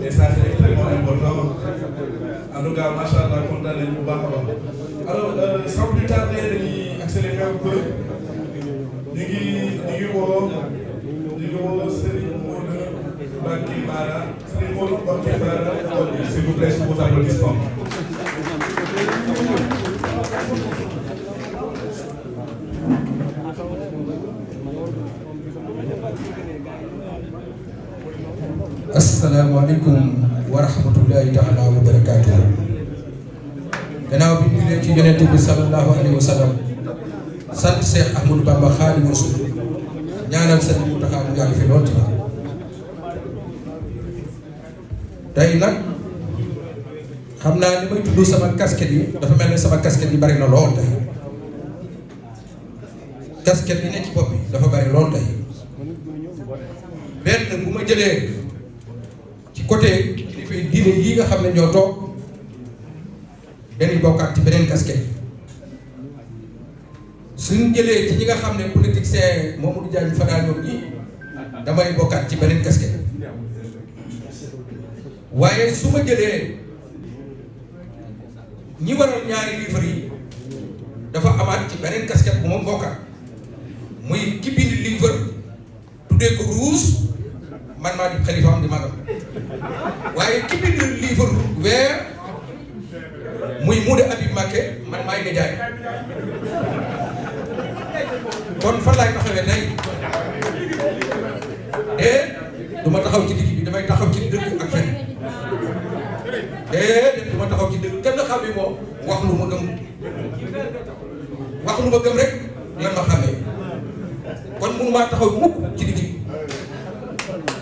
et ça c'est extrêmement important en tout cas macha allah kontaan nañu bu baax a baax. alors sans plus tarder dañuy accélérer un peu ñu ngi woo Serigne Modou Mbacké Bara Serigne Modou Mbacké Bara s'il vous plaît sous vos applaudissements. asalaamaaleykum wa rahmatullahi taala wa barakaatuh. gannaaw bi ñu jullee ci yonent bi sallallahu alayhi wa sallam sant Cheikh Ahmadou Bamba Khadimu Rasul ñaanal Sëriñ Mountakha mu yàgg fi lool ci tey nag xam naa li may tudd sama casquette yi dafa mel ne sama casquette yi bari na lool tey casquette yi ne ci bopp bi dafa bari lool tey benn bu ma jëlee ci côté kilifa diine yi nga xam ne ñoo toog dañuy bokkaat ci beneen casquette suñ jëlee ci ñi nga xam ne politicien Mamadou Diagne Fada ñoom ñi damay bokkaat ci beneen casquette waaye su ma jëlee ñi waral ñaari livre yi dafa amaat ci beneen casquette bu ma bokkaat muy ki bind livre tuddee ko Rouge man maa di xalifaam di magam waaye ki bind livre weer muy Moudou Habib Mbacké man maay nijaay kon fan laay taxawee tey du ma taxaw ci digg bi damay taxaw ci dëgg ak fen du ma taxaw ci dëgg kenn xam ne moom wax lu ma gëm rek lan ma xamee kon mënu maa taxaw mukk ci digg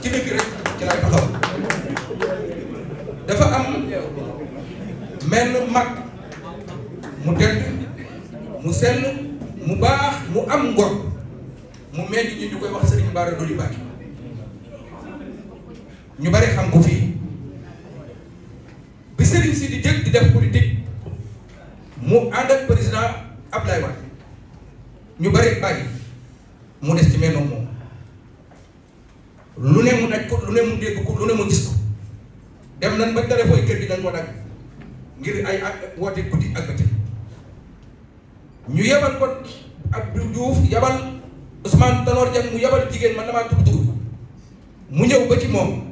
ci dëgg rek ci laay taxaw dafa am menn mag mu tedd mu sell mu baax mu am ngor mu mel ni ñu koy wax Serigne Bara Dolly Mbacké ñu bari xam ko fii bi Serigne si di jëkk di def politique mu ànd ak président Abdoulaye Wade ñu bari bàyyi mu des ci mennoom moom lu ne mu daj ko lu ne mu dégg ko lu ne mu gis ko dem nañ ba téléphone kër gi dañ ko dagg ngir ay ak woote guddi ak bëccëg ñu yebal ko Abdou Diouf yebal Ousmane Tanor Dieng mu yebal jigéen man damaa tudd tur mu ñëw ba ci moom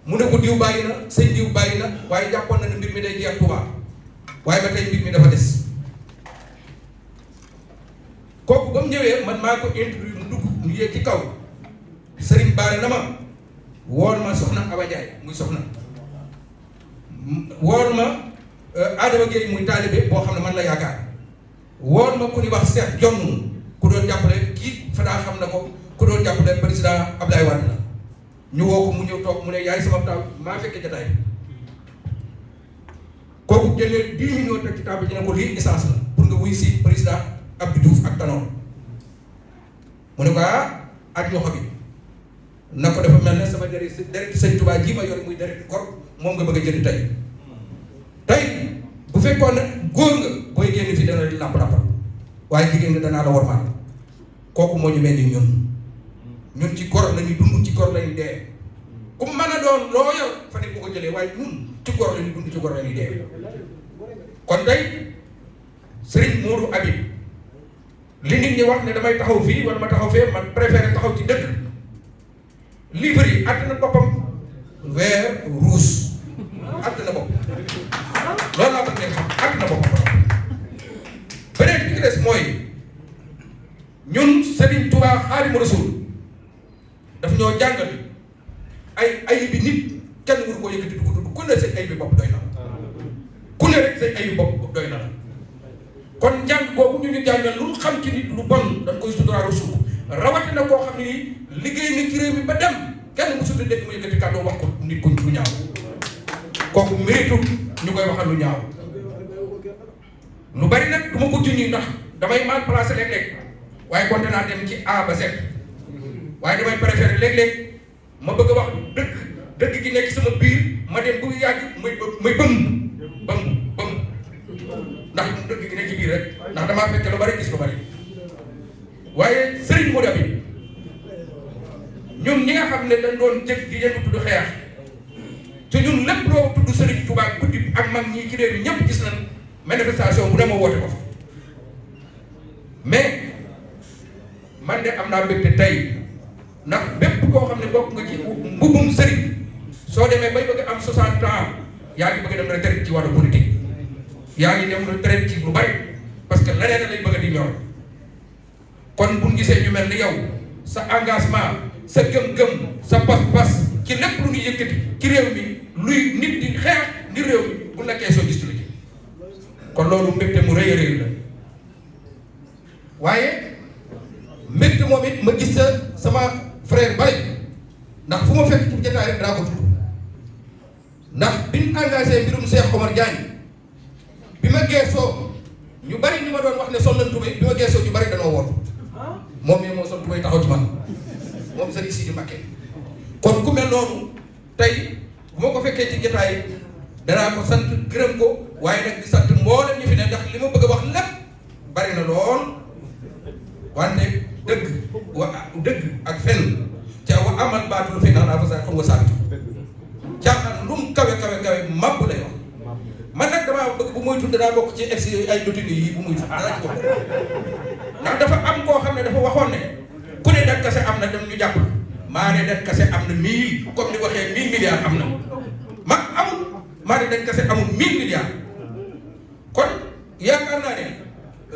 mu ne ko diw bàyyi na sëñ diw bàyyi na waaye jàppoon na ne mbir mi day jeex Touba waaye ba tey mbir mi dafa des kooku ba mu ñëwee man maa ko introduire mu dugg mu yéeg ci kaw Serigne Bara na ma woon ma soxna Awa Ndiaye muy soxna woon ma Adama Gueye muy taalibe boo xam ne man la yaakaar woon ma ku ñuy wax Cheikh Jonn ku doon jàppale kii Fada xam na ko ku doon jàppale président Abdoulaye Wade la ñu woo ko mu ñëw toog mu ne yaay sama taw maa fekkee jotaay kooku jëlee 10 millions teg ci table ji ne ko lii essence la pour nga wuy si président Abdou Diouf ak Tanor mu ne ko ak loxo bi na ko dafa mel ne sama deret sëñ Touba ji ma yor muy deret kor moom nga bëgg a jënd tey bu fekkoon ne góor nga booy génn fii dana làpp làppal waaye jigéen nga danaa la wormaal kooku moo ñu mel ni ñun ci gor lañuy dund ci gor lañuy dee ku mën a doon loo yor fa ne bu ko jëlee waaye ñun ci gor lañuy dund ci gor lañuy dee kon tey Serigne Modou Habib li nit ñi wax ne damay taxaw fii wala ma taxaw fee man préféré taxaw ci dëkk livre yi àtt na boppam vert rouge àtt na bopp loolu laa bëgg xam àtt na boppam beneen bi ci des mooy ñun Serigne Touba Khadimu Rasul daf ñoo jàngal ay bi nit kenn mënu koo yëkkati du ko tudd ku ne say ay bi bopp doy na ku ne rek say ay bi bopp doy na kon njàng boobu ñu jàngal lu xam ci nit lu bon dañ koy suturaalu suuf rawatina koo xam ne nii liggéey na ci réew mi ba dem kenn mësut a dégg mu yëkkati kàddu wax ko nit ku lu ñaaw kooku méritu ñu koy waxal lu ñaaw lu bari nag du ma ko junni ndax damay mal placé léeg-léeg waaye konte naa dem ci A ba Z waaye damay préféré léeg-léeg ma bëgg a wax dëgg gi nekk sama biir ma dem bu yàgg may bëm ndax dëgg gi nekk ci biir rek ndax damaa fekk lu bari gis lu bari waaye Serigne Modou Habib ñun ñi nga xam ne dañ doon jëg di yëngatu du xeex ñun lépp loo tudd Serigne Touba guddi ak mag ñii ci réew mi ñëpp gis nañ manifestation bu ne ma woote ko fa mais man de am naa mbégte tey ndax bépp koo xam ne bokk nga ci mbubum Serigne soo demee bay bëgg am 60 ans yaa ngi bëgg dem retraite ci wàllu politique yaa ngi dem retraite ci lu bari parce que leneen lay bëgg a di ñor kon bu ñu gisee ñu mel ni yow sa engagement sa gëm-gëm sa pas-pas ci lépp lu ñu yëkkati ci réew mi luy nit di xeex ngir réew mi bu nekkee soo gis lu ci kon loolu mbégte mu rëy a rëy la waaye mbégte moom it ma gis sama frère Baye ndax fu ma fekk ci jotaay rek daa ko tudd ndax biñ engagé mbirum Cheikh Omar Diagne bi ma geesoo ñu bari ñu ma doon wax ne sol nañ tubéy bi ma geesoo ñu bari danoo woon moom mii moo sol tubéy taxaw ci man moom Serigne Sidi Mbacké kon ku mel noonu tey bu ma ko fekkee ci jotaay danaa ko sant gërëm ko waaye nag di sant mboolem ñu fi ne ndax li ma bëgg a wax lépp bari na lool wante dëgg ak fen ca wa amal baatul fi naan afasa xam nga saabitu caaxaan lu mu kawe màbb lay wax man nag damaa bëgg bu muy tudd danaa bokk ci ex ay notini yi bu muy tudd danaa ci bokk ndax dafa am koo xam ne dafa waxoon ne ku ne dat kase am na dem ñu jàpp maa ne dat kase am na 1000 comme ni waxee 1000 milliards am na maa ne dat kase amul 1000 milliards kon yaakaar naa ne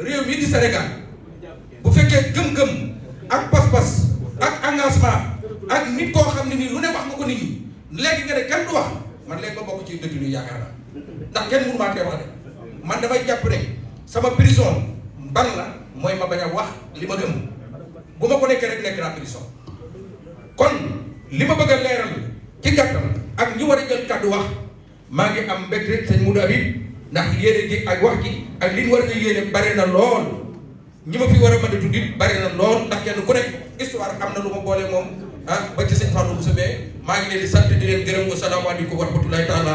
réew mi di Sénégal bu fekkee gëm-gëm ak pas-pas ak engagement ak nit koo xam ne nii lu ne wax nga ko nit ñi léegi nga ne kenn du wax man léegi ma bokk ci dëkk yi yaakaar naa ndax kenn mënu maa tee wax de man damay jàpp ne sama prison ban la mooy ma bañ a wax li ma gëm bu ma ko nekkee rek nekk naa prison kon li ma bëgg a leeral ci gàttal ak ñi war a jël kàddu wax maa ngi am mbégte sëñ Modou Habib ndax yéene gi ak wax ji ak li ñu war a yéene bari na lool ñi ma fi war a mën a tudd it bari na lool ndax kenn ku nekk histoire am na lu ma boole moom ba ci sëñ Fallou Moussa maa ngi leen di sant di leen gërëm wa salaamaaleykum wa rahmatulahi taala